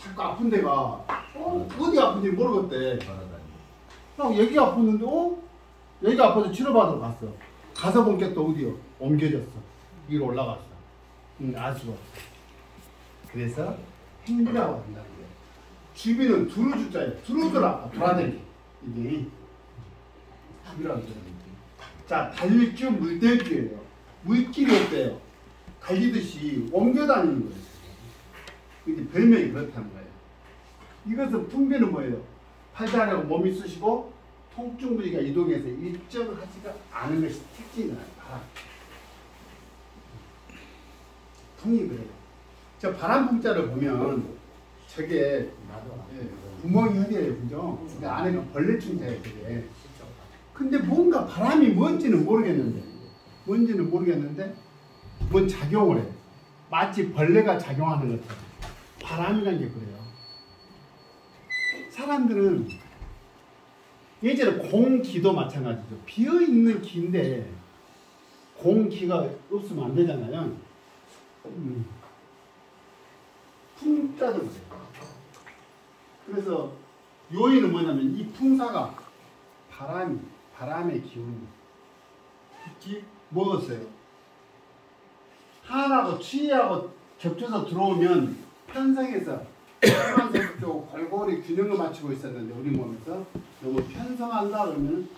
자꾸 아픈 데가 어디 아픈지 모르겠대. 그럼 여기가 아팠는데 여기가 아파서 치료받으러 갔어. 가서 보니까 또 어디요? 옮겨졌어. 위로 올라갔어. 알 수가 없어. 그래서 행비라고 한다는 거예요. 주비는 두루 주자예요. 돌아다니기. 이게 합이라고 그러는 거예요. 자, 달릴줄 물들기예요. 물길이 어때요? 달리듯이 옮겨다니는 거예요. 이게 별명이 그렇다는 거예요. 이것은 풍비는 뭐예요? 팔다리하고 몸이 쑤시고 통증 부위가 이동해서 일정하지가 않은 것이 특징이라는 바람. 풍이 그래요. 저 바람 풍자를 보면 저게 구멍이 어디예요, 그죠? 그 안에가 벌레 충자예요, 저게. 근데 뭔가 바람이 뭔지는 모르겠는데 뭔 작용을 해. 마치 벌레가 작용하는 것처럼. 바람이라는 게 그래요. 사람들은 예전에 공기도 마찬가지죠. 비어있는 기인데 공기가 없으면 안 되잖아요. 풍자도 그래요. 그래서 요인은 뭐냐면 이 풍사가 바람의 기운이 특히 뭐였어요? 한하고 취하고 겹쳐서 들어오면 편성해서 편성적으로 골고루 균형을 맞추고 있었는데 우리 몸에서 너무 편성한다 그러면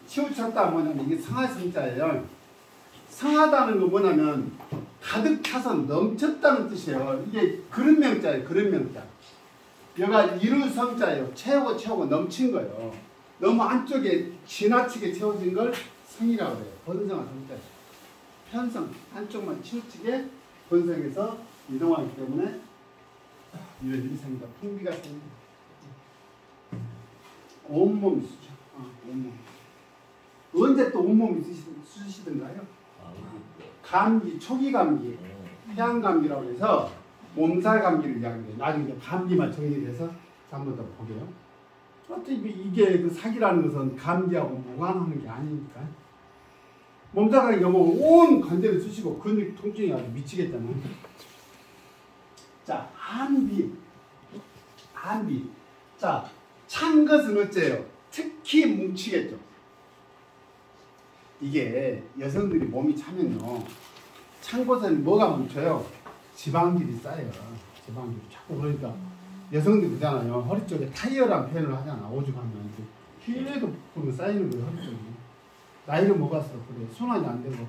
치우쳤다 뭐냐면 이게 성하성자예요. 성하다는 건 뭐냐면 가득 차서 넘쳤다는 뜻이에요. 이게 그릇명자예요. 그릇명자. 여기가 이루성자예요. 채우고 넘친 거예요. 너무 안쪽에 지나치게 채워진 걸 성이라고 해요. 번성한 성자예요. 편성, 한쪽만 치우치게 번성해서 이동하기 때문에 이런 일이 생긴다. 풍비가 생긴다. 온몸이 쓰죠. 온몸. 언제 또 온몸이 쓰시던가요? 감기, 초기 감기, 폐암 감기라고 해서 몸살 감기를 이야기해요. 나중에 감기만 정리돼서 한번 더 보게요. 어차피 이게 그 사기라는 것은 감기하고 무관하는 게 아니니까. 몸살 감기 오면 온 관절을 쓰시고 근육 통증이 아주 미치겠잖아요. 자, 한비. 자, 찬 것은 어째요? 특히 뭉치겠죠. 이게 여성들이 몸이 차면요. 찬 곳에는 뭐가 뭉쳐요? 지방질이 쌓여요. 지방질이 자꾸 그러니까 여성들이 그러잖아요. 허리 쪽에 타이어란 표현을 하잖아. 오죽하면 계속 보면 쌓이는 거예요. 허리 쪽에. 나이를 먹을수록 그래. 순환이 안 되고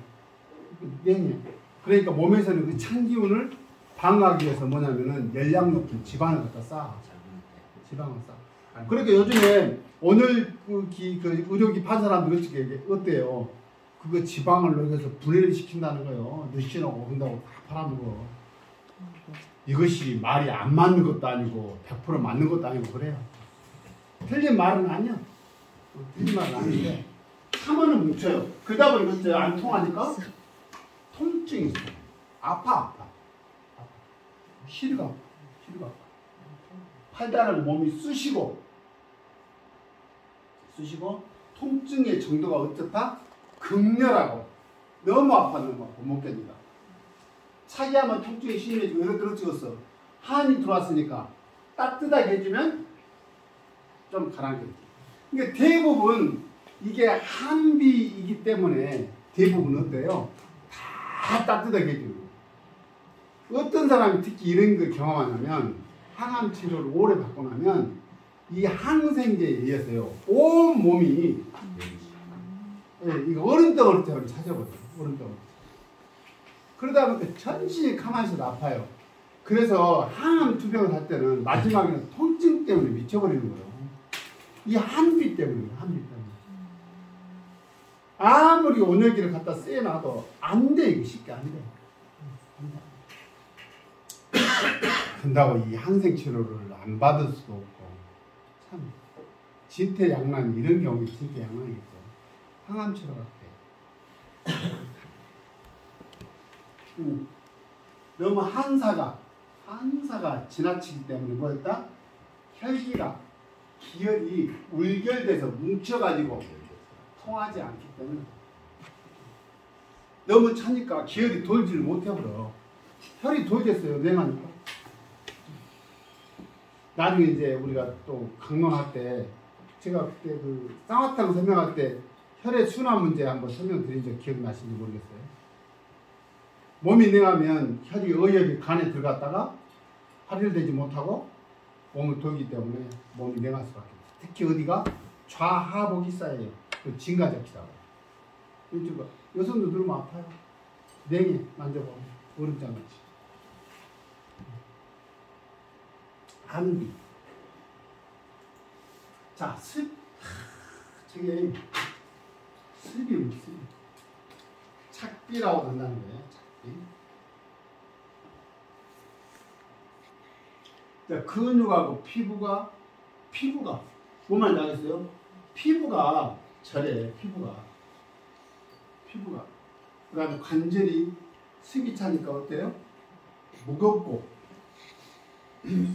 냉해. 그러니까 몸에서는 그 찬 기운을 방어하기 위해서 뭐냐면은 열량 높은 지방을 갖다 쌓아. 지방을 쌓아. 그러니까 요즘에 오늘 그 의료기 판 사람들 어때요? 그거 지방을 녹여서 분해를 시킨다는 거예요. 느시나고 한다고 다 팔아먹어. 이것이 말이 안 맞는 것도 아니고 100% 맞는 것도 아니고 그래요. 틀린 말은 아니야. 틀린 말은 아닌데 참으면 뭉쳐요. 그러다 보니까 안 통하니까 통증이 있어. 아파. 시리가 아파. 팔다리를 몸이 쑤시고 통증의 정도가 어떻다? 극렬하고 너무 아파 못 견디다. 차기하면 통증이 심해지고 그렇지겠어. 한이 들어왔으니까 따뜻하게 해주면 좀 가라앉겠지. 그러니까 대부분 이게 한비이기 때문에 대부분 어때요? 다 따뜻하게 해주는 거예요. 어떤 사람이 특히 이런 걸 경험하냐면 항암 치료를 오래 받고 나면 이 항생제에 의해서요 온 몸이 이거 얼음덩어리처럼 찾아버려요. 얼음덩어리. 그러다 보니까 전신이 가만히 있어도 아파요. 그래서 항암 투병을 할 때는 마지막에는 통증 때문에 미쳐버리는 거예요. 이 한비 때문이에요. 한비 때문에. 아무리 온열기를 갖다 쐬놔도 안 돼. 이거 쉽게 안 돼. 그런다고 이 항생치료를 안 받을 수도 없고 참 진퇴양난 이런 경우에 진퇴양난이겠죠. 항암치료가 돼. 너무 한사가 지나치기 때문에 뭐였다? 혈기가 기혈이 울결돼서 뭉쳐가지고 통하지 않기 때문에 너무 차니까 기혈이 돌지를 못해버려. 혈이 돌겠어요. 냉하니까. 나중에 이제 우리가 또 강론할 때 제가 그때 그 쌍화탕 설명할 때 혈액 순환 문제 한번 설명드린 적 기억나시는지 모르겠어요. 몸이 냉하면 혈이 어혈이 간에 들어갔다가 발열되지 못하고 몸을 돌기 때문에 몸이 냉할 수밖에 없어요. 특히 어디가 좌하복이 쌓여요. 그 진가적이라고. 여성도 누르면 아파요. 냉해 만져보면 얼음장같이. 암비. 자, 저게 습이 착비라고 한다는 거예요. 착비. 자, 근육하고 피부가 뭔 말인지 알겠어요? 피부가 저래. 피부가 그 다음에 관절이 습이 차니까 어때요? 무겁고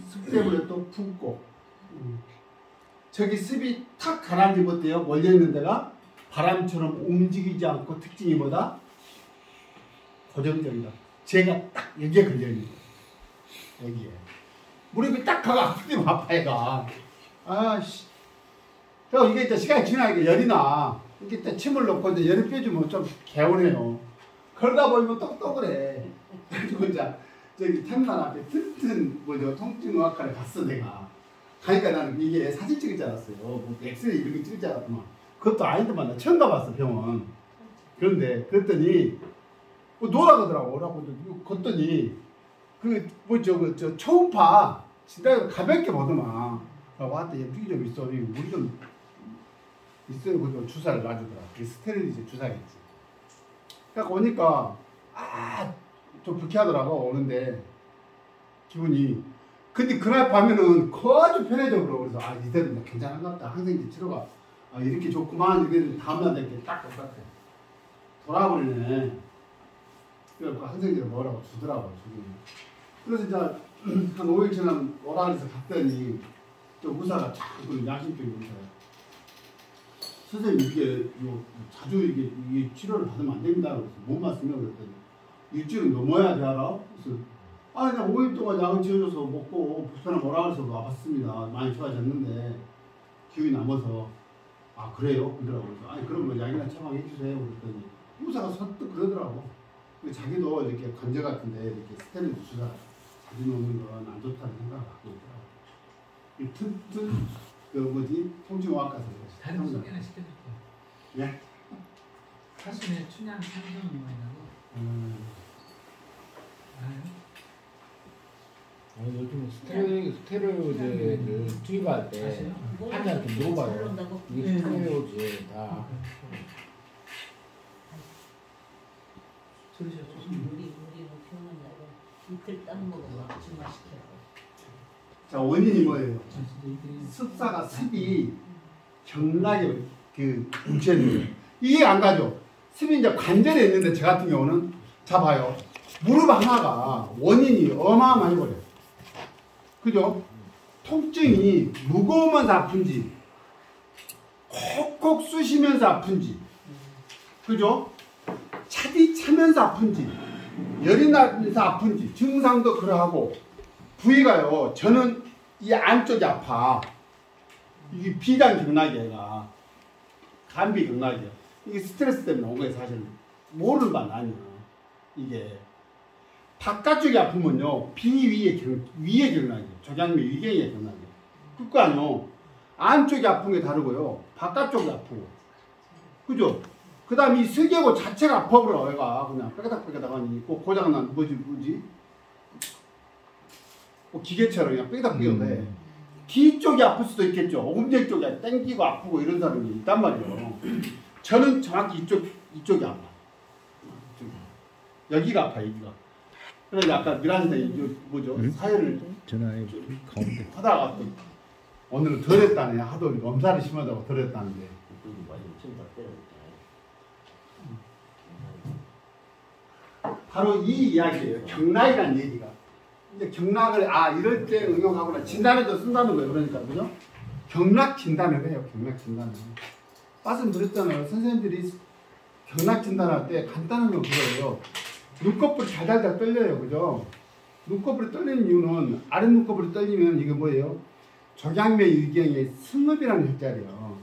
습 때문에 또 붓고 저기 습이 탁 가라앉으면 어때요? 몰려있는 데가 바람처럼 움직이지 않고 특징이 뭐다? 고정적이다. 제가 딱 여기에 걸려있는 거예요. 여기에 무릎이 딱 가가 아프면 아파해가. 아씨. 그리고 이게 이제 시간이 지나니까 열이 나. 이렇게 때 침을 넣고 이제 열을 빼주면 좀 개운해요. 그러다 보면 똑똑을 그리고 이제 저기 템단 앞에 튼튼 통증의학과를 갔어 내가. 가니까 나는 이게 사진 찍을 줄 알았어요. 뭐 엑스레이 이런 거 찍을 줄 알았더만. 그것도 아니더만 나 처음 가봤어 병원. 그런데 그랬더니 뭐 놀아가더라고. 오라고 걷더니 저 초음파 진짜 가볍게 보더만. 왔다 예쁘게 좀 있어. 우리 좀 있어요. 그거 주사를 놔주더라. 그게 스테로이드 주사겠지. 그러니까 오니까 좀 불쾌하더라고. 오는데 기분이. 근데 그날 밤에는 아주 편해져 그러고 그래서 이대로 괜찮은가 보다. 항생제 치료가 이렇게 좋구만. 이게 다음날 이렇게 딱 똑같아. 돌아버리네. 그래서 항생제를 먹으라고 주더라고. 그래서 이제 한 5일 지난 오라 그래서 갔더니 또 의사가 자꾸 양심적인 의사야. 선생님 이게 자주 이게 치료를 받으면 안 됩니다. 그래서 못 맞으면 그랬더니 일주일은 넘어야 돼 알아? 그래서 그냥 5일 동안 약을 지어줘서 먹고 불편한 뭐라 그래서 와봤습니다. 많이 좋아졌는데 기운이 남아서 그래요? 그러더라고. 그래서 그럼 뭐 약이나 처방해 주세요. 그랬더니 의사가 선뜻 그러더라고. 자기도 이렇게 관절 같은데 이렇게 스테로이드 주사 자주 놓는 건 안 좋다는 생각을 갖고 있더라고. 이 튼튼 통증의학과에서 다른 소개나 시켜줄게요. 예? 사순에 춘향 상정이 많이 나고. 요즘 스테로이드를 투입할 때 환자한테 물어봐요. 이게 스테로이드 다. 들으셨죠? 우리 표현한다고 이틀 딱 먹으면 주마시켜요. 자, 원인이 뭐예요? 습사가 습이 경락에 뭉쳐있는 거예요. 이해 안 가죠? 습이 이제 관절에 있는데 저 같은 경우는 자 봐요. 무릎 하나가 원인이 어마어마해 버려요. 그죠? 통증이 무거우면서 아픈지 콕콕 쑤시면서 아픈지 그죠? 차면서 아픈지 열이 나면서 아픈지 증상도 그러하고 부위가요. 저는 이 안쪽이 아파. 이게 비단경락이야. 간비경락이야. 이게 스트레스 때문에 온 거예요. 사실 모르는 바는 아니야. 이게 바깥쪽이 아프면요. 위의 경락이에요. 조장미 위경의 경락이에요. 그거 아니요. 안쪽이 아픈 게 다르고요. 바깥쪽이 아프고. 그죠? 그 다음에 이 슬개골 자체가 아파버려. 얘가 그냥 빽닥빽닥 하니 고장난 뭐지? 기계처럼 그냥 빽닥빽닥 해. 귀 쪽이 아플 수도 있겠죠. 엉덩이 쪽이 땡기고 아프고 이런 사람이 있단 말이에요. 저는 정확히 이쪽이 아파. 여기가 아파, 여기가. 그래서 아까 미란데 사회를 가운데 하다가 또 오늘은 덜했다네. 하도 엄살이 심하다고 덜했다는데. 바로 이 이야기예요. 경락이라는 얘기가. 이제 경락을 이럴 때 응용하거나 진단에도 쓴다는 거예요. 그러니까 그죠? 경락 진단을 해요. 경락 진단을. 말씀드렸잖아요. 선생님들이 경락 진단할 때 간단한 건 그거예요. 눈꺼풀 달달달 떨려요. 그죠? 눈꺼풀이 떨리는 이유는 아랫 눈꺼풀이 떨리면 이게 뭐예요? 적양매 유경의 승읍이라는 혈자리예요.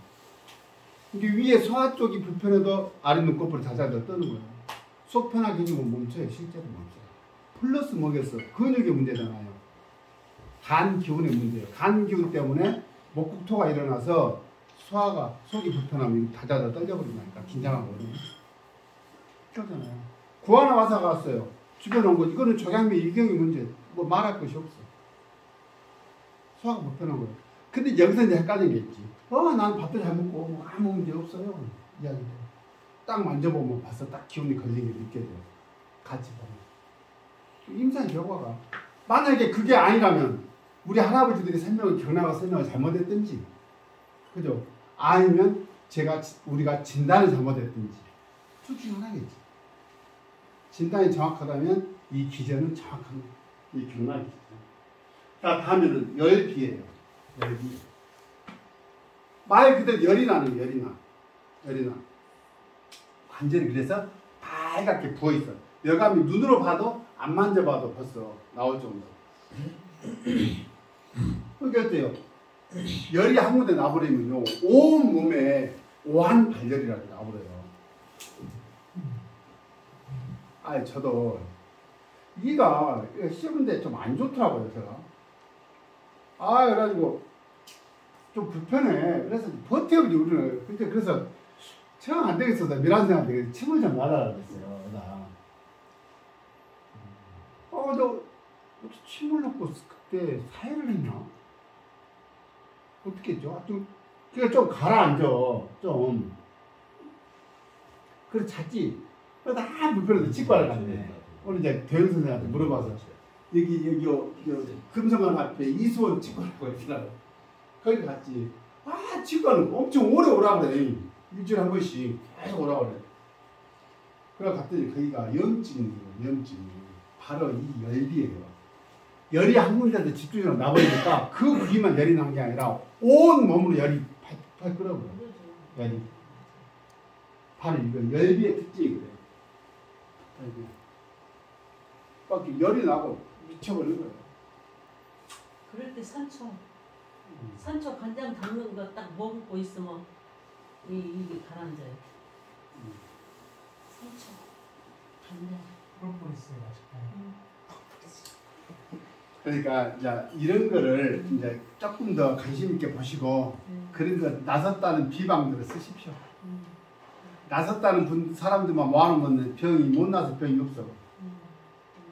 이게 위에 소화 쪽이 불편해도 아랫 눈꺼풀이 자자자 떠는 거예요. 속 편하게 해주면 멈춰요. 실제로 멈춰요. 플러스 뭐겠어? 근육의 문제잖아요. 간 기운의 문제예요. 간 기운 때문에 목국토가 일어나서 소화가 속이 불편하면 다자다 떨려버린다니까. 긴장하고 그러잖아요. 구하나 와사가 왔어요. 주변에 온 거 이거는 적양매 유경의 문제. 뭐 말할 것이 없어. 소화가 불편한 거예요. 근데 여기서 이제 헷갈리는 게 있지. 난 밥도 잘 먹고 뭐 아무 문제 없어요. 이야기를. 딱 만져보면 벌써 딱 기운이 걸리는 게 느껴져요. 같이 보면. 임상 결과가. 만약에 그게 아니라면 우리 할아버지들이 경락과 설명을 잘못했든지, 그죠? 아니면 우리가 진단을 잘못했든지, 둘 중 하나겠지. 진단이 정확하다면 이 기전은 정확한 거예요. 이 경락이 기전. 자, 다음에는 열비예요. 열비. 말 그대로 열이 나는 열이 나. 완전히 그래서 빨갛게 부어있어. 여감이 눈으로 봐도 안 만져봐도 벌써 나올 정도. 그게 어때요? 열이 한 군데 나버리면요, 온 몸에 오한 발열이라고 나버려요. 저도 이가 씹은데 좀 안 좋더라고요, 제가. 그래가지고 좀 불편해. 그래서 버텨보지 우리는. 그래서 청 안 되겠어서 밀환생한테 침을 좀 놔달라 그랬어요. 너 침을 넣고 그때 사회를 했나? 어떻게 했죠? 좀 가라앉아. 좀. 그래 잤지. 그래서 불편해서 치과를 갔네. 오늘 이제 대현 선생한테 물어봐서 여기 금성관 앞에 이수원 치과라고 있더라고. 거기 갔지. 치과는 엄청 오래 오라 그래. 일주일에 한 번씩 계속 오라 그래. 그래 갔더니 거기가 염증이에요. 바로 이 열비예요. 열이 한 군데도 집중적으로 나버리니까 그 부위만 열이 난 게 아니라 온 몸으로 열이 팔 끓어버려. 열이. 바로 이거 열비의 특징이 그래요. 막 열이 나고 미쳐버리는 거예요. 그럴 때 산초 간장 담는 거 딱 먹고 있으면 이게 가라앉아요. 산초 간장. 프로폴리스 맛있다. 그러니까 이제 이런 거를 이제 조금 더 관심 있게 보시고 그런 거 나섰다는 비방들을 쓰십시오. 나섰다는 사람들만 모아놓으면 병이 못 나서 병이 없어.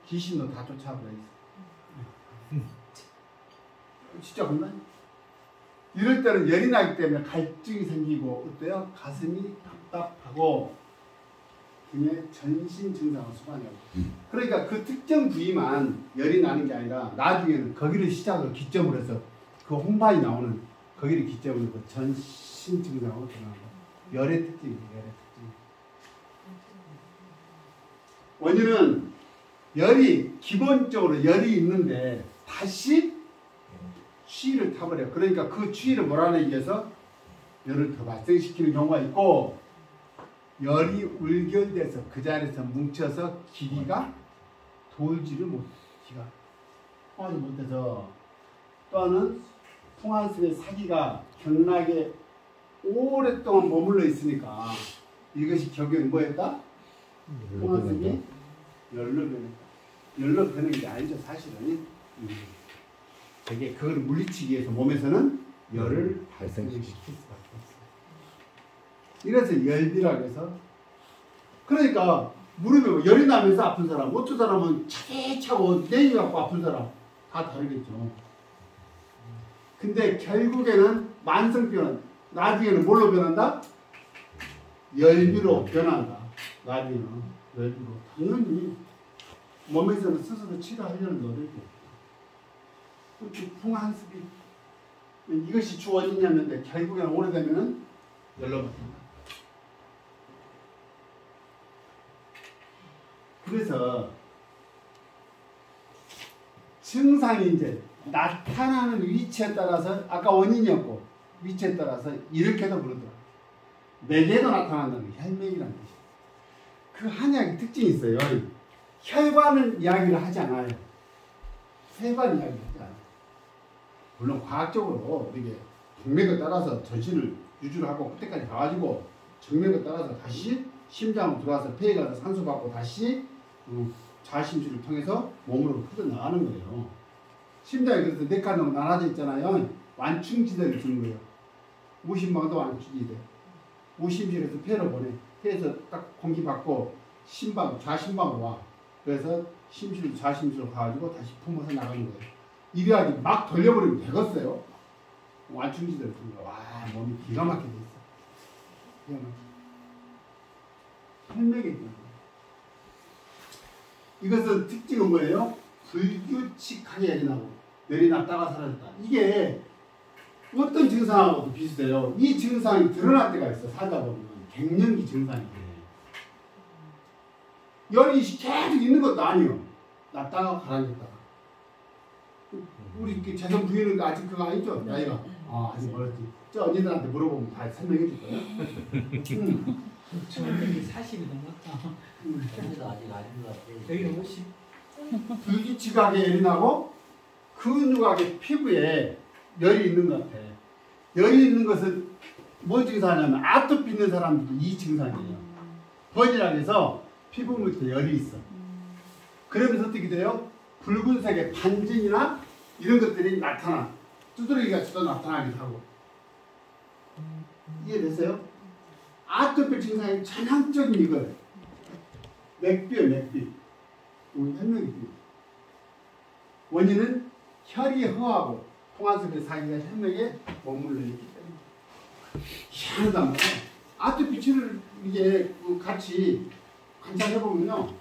귀신도 다 쫓아버려 있어. 진짜 그만. 이럴 때는 열이 나기 때문에 갈증이 생기고 어때요? 가슴이 답답하고 등의 전신 증상을 수반해요. 그러니까 그 특정 부위만 열이 나는 게 아니라 나중에는 거기를 시작으로 기점으로 해서 그 홍반이 나오는 거기를 기점으로 해서 전신 증상으로 드러나는 거예요. 열의 특징이에요. 열의 특징. 원인은 열이 기본적으로 열이 있는데 다시 추위를 타버려. 그러니까 그 추위를 몰아내기 위해서 열을 더 발생시키는 경우가 있고 열이 울결돼서 그 자리에서 뭉쳐서 기가 돌지를 기가 통하지 못해서 또는 풍한수의 사기가 경락에 오랫동안 머물러 있으니까 이것이 결국엔 뭐였다? 풍한수이 열로 변했다. 열로 변한 게 아니죠 사실은. 되게 그걸 물리치기 위해서 몸에서는 열을 발생시킬 수밖에 없어요. 이래서 열비라고 해서 그러니까 무릎에 열이 나면서 아픈 사람, 어떤 사람은 차고 내기 갖고 아픈 사람 다 다르겠죠. 근데 결국에는 만성병은 나중에는 뭘로 변한다? 열비로 변한다. 나중에는 열비로. 당연히 몸에서는 스스로 치료하려는 노력이 없다. 그렇게 풍한습이 이것이 주어지냐면 결국에는 오래되면은 열로 바뀐다. 그래서 증상이 이제 나타나는 위치에 따라서 아까 원인이었고 위치에 따라서 이렇게도 부르더라. 맥에도 나타난다는 게 혈맥이라는 뜻이에요. 그 한약의 특징이 있어요. 혈관을 이야기를 하지 않아요. 세반 이야기하지 않아요. 물론 과학적으로 이게 동맥에 따라서 전신을 유지를 하고 그때까지 가가지고 정맥에 따라서 다시 심장으로 들어와서 폐에 가서 산소 받고 다시 자심실을 통해서 몸으로 퍼져나가는 거예요. 심장이 그래서 네 칸으로 나눠져 있잖아요. 완충지대를 주는 거예요. 무심방도 완충지대. 무심실에서 폐로 보내. 폐에서 딱 공기 받고 심방, 좌심방으로 와. 그래서 심실, 좌심실로 가가지고 다시 품어서 나가는 거예요. 이래야지 막 돌려버리면 되겠어요. 완충지대를 주는 거예요. 와, 몸이 기가 막히게 돼 있어. 기가 막히게. 혈맥이 있는 거예요. 이것은 특징은 뭐예요? 불규칙하게 일어나고 내리났다가 사라졌다. 이게 어떤 증상하고도 비슷해요. 이 증상이 드러날 때가 있어. 살다 보면 갱년기 증상이 돼. 열이 계속 있는 것도 아니에요. 났다가 가라앉았다가. 우리 재선 부인은 아직 그거 아니죠? 나이가. 아, 아직 멀었지. 저 언니들한테 물어보면 다 설명해 줄 거예요. 저는 40이 넘었다. 그래도 아직 아닌 것 같아. 여기는 50. 불규칙하게 열이 나고 근육하게 피부에 열이 있는 것 같아. 열이 있는 것은 뭐 증상이냐면 아토피 있는 사람들도 이 증상이에요. 번이라고 해서 피부 밑에 열이 있어. 그러면서 어떻게 돼요? 붉은색의 반진이나 이런 것들이 나타나. 두드러기같이도 나타나기도 하고. 이해되세요? 아토피 증상의 전형적인 이거예요. 맥비요, 맥비. 혈맥이. 원인은 혈이 허하고 통화석의 사기가 혈맥에 머물러 있기 때문에. 희한하단 말이에요. 아토피 치료를 이게 같이 관찰해보면요.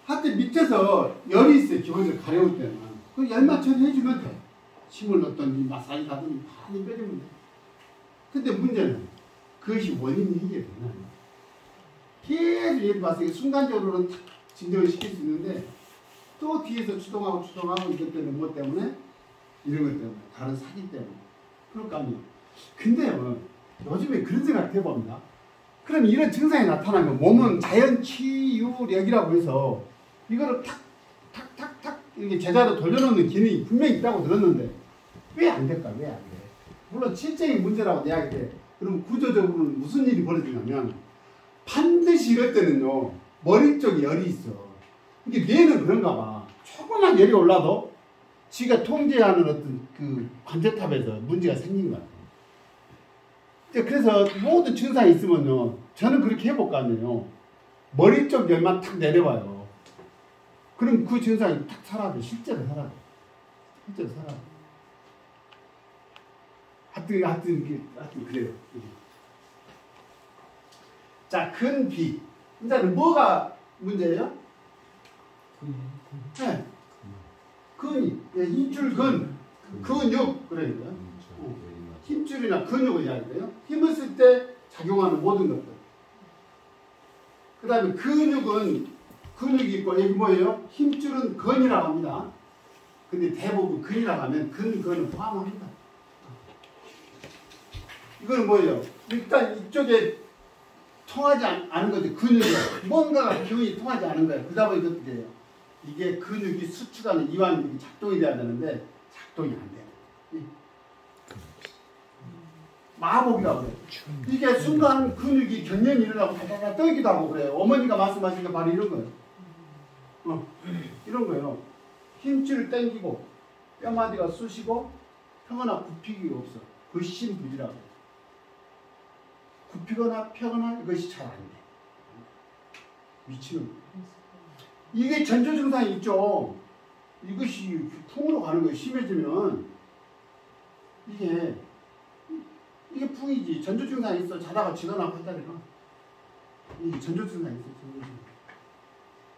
하트 밑에서 열이 있어요. 기본적으로 가려울 때는. 그 열만 처리해주면 돼. 침을 넣었더니 마사지 하더니 많이 빼주면 돼. 근데 문제는 그것이 원인이 이게 되나요? 계속 예를 봐서 순간적으로는 진정을 시킬 수 있는데 또 뒤에서 추동하고 이것 때문에 뭐 때문에? 이런 것 때문에. 다른 사기 때문에. 그럴 거 아니에요. 근데요. 요즘에 그런 생각 해봅니다. 그럼 이런 증상이 나타나면 몸은 자연치유력이라고 해서 이거를 탁탁탁탁 이렇게 제자로 돌려놓는 기능이 분명히 있다고 들었는데 왜 안 될까? 왜 안 돼? 물론 실제의 문제라고 이야기해. 그럼 구조적으로는 무슨 일이 벌어지냐면 반드시 이럴 때는요. 머리 쪽에 열이 있어. 근데 뇌는 그런가 봐. 조그만 열이 올라도 지가 통제하는 어떤 그 관제탑에서 문제가 생긴 것 같아요. 그래서 모든 증상이 있으면요. 저는 그렇게 해볼 거 아니에요. 머리 쪽 열만 탁 내려와요. 그럼 그 증상이 탁 사라져. 실제로 사라져. 실제로 사라져. 하여튼 그래요. 자, 근비. 이제는 뭐가 문제예요? 네. 근이. 힘줄 근. 근육. 그러니까요. 힘줄이나 근육을 이야기해요. 힘을 쓸 때 작용하는 모든 것들. 그 다음에 근육이 있고 여기 뭐예요? 힘줄은 근이라고 합니다. 근데 대부분 근이라고 하면 근은 포함합니다. 이거는 뭐예요? 일단 이쪽에 통하지 않은 거죠. 근육이요. 뭔가가 기운이 통하지 않은 거예요. 그 다음에 이것도 돼요. 이게 근육이 수축하는 이완이 작동이 돼야 되는데 작동이 안 돼요. 마복이라고 해요. 이게 순간 근육이 경련이 일어나고 다다다 떨기도 하고 그래요. 어머니가 말씀하신 게 바로 이런 거예요. 이런 거예요. 힘줄을 당기고 뼈마디가 쑤시고 펴거나 굽히기가 없어. 그 심부지라고 해요. 굽히거나 펴거나 이것이 잘 안 돼. 위치는. 이게 전조 증상이 있죠. 이것이 풍으로 가는 거예요. 심해지면 이게 풍이지. 전조 증상이 있어. 자다가 지거나 한다니까. 이게 전조 증상이 있어. 전조 증상.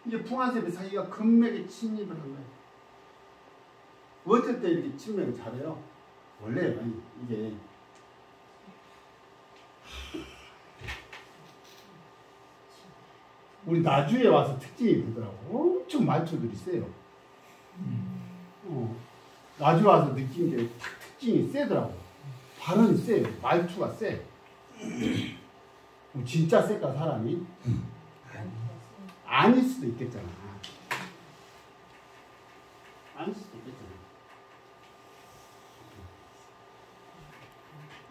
이게 풍화세배 사기가 근맥에 침입을 한 거예요. 어쩔 때 이렇게 침맥을 잘해요. 원래 이게 우리 나주에 와서 특징이 되더라고. 엄청 말투들이 세요. 나주 와서 느낀 게 특징이 세더라고. 발언이 세요. 말투가 세. 진짜 셀까 사람이? 아닐 수도 있겠잖아. 안 수도 있겠잖아.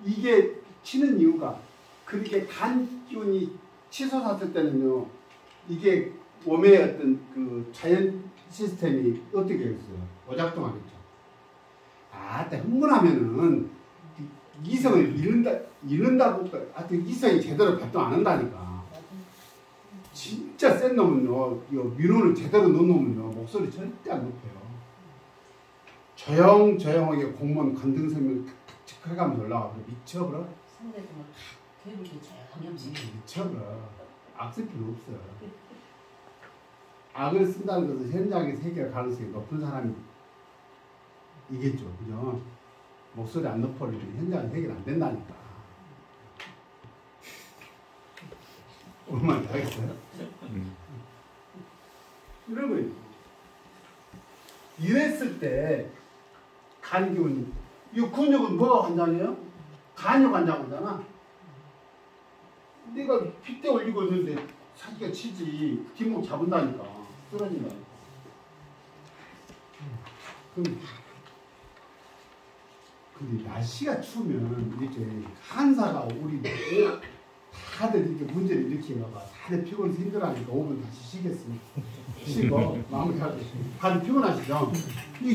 이게 치는 이유가 그렇게 간 기운이 치솟았을 때는요. 이게 몸의 어떤 그 자연 시스템이 어떻게 됐어요? 오작동하겠죠. 아때 흥분하면은 이성을 잃는다고 하여튼 이성이 제대로 발동 안 한다니까. 진짜 센 놈은요, 민원을 제대로 넣은 놈은요, 목소리 절대 안 높여요. 조용하게 공무원 관등성명 탁탁 해가면서 올라가서 미쳐버려. 상대도 막 개불기 조용히 미쳐버려. 악쓸 필요 없어요. 악을 쓴다는 것은 현장에서 해결 가능성이 높은 사람이 이겠죠. 그죠? 목소리 안 높여버리면 현장에서 해결 안 된다니까. 얼마나 하겠어요? 이런 거예요. 이랬을 때 간기운이 이 근육은 뭐가 관장이에요? 간이 관장이잖아. 내가 핏대 올리고 있는데 사기가 치지 뒷목 잡은다니까 쓰러진다니까. 근데 날씨가 추우면 이렇게 한사가 우리 다들 이렇게 문제를 일으키다가 다들 피곤해서 힘들어하니까 5분 다시 쉬겠습니다. 쉬고 마무리하고 다들 피곤하시죠? 이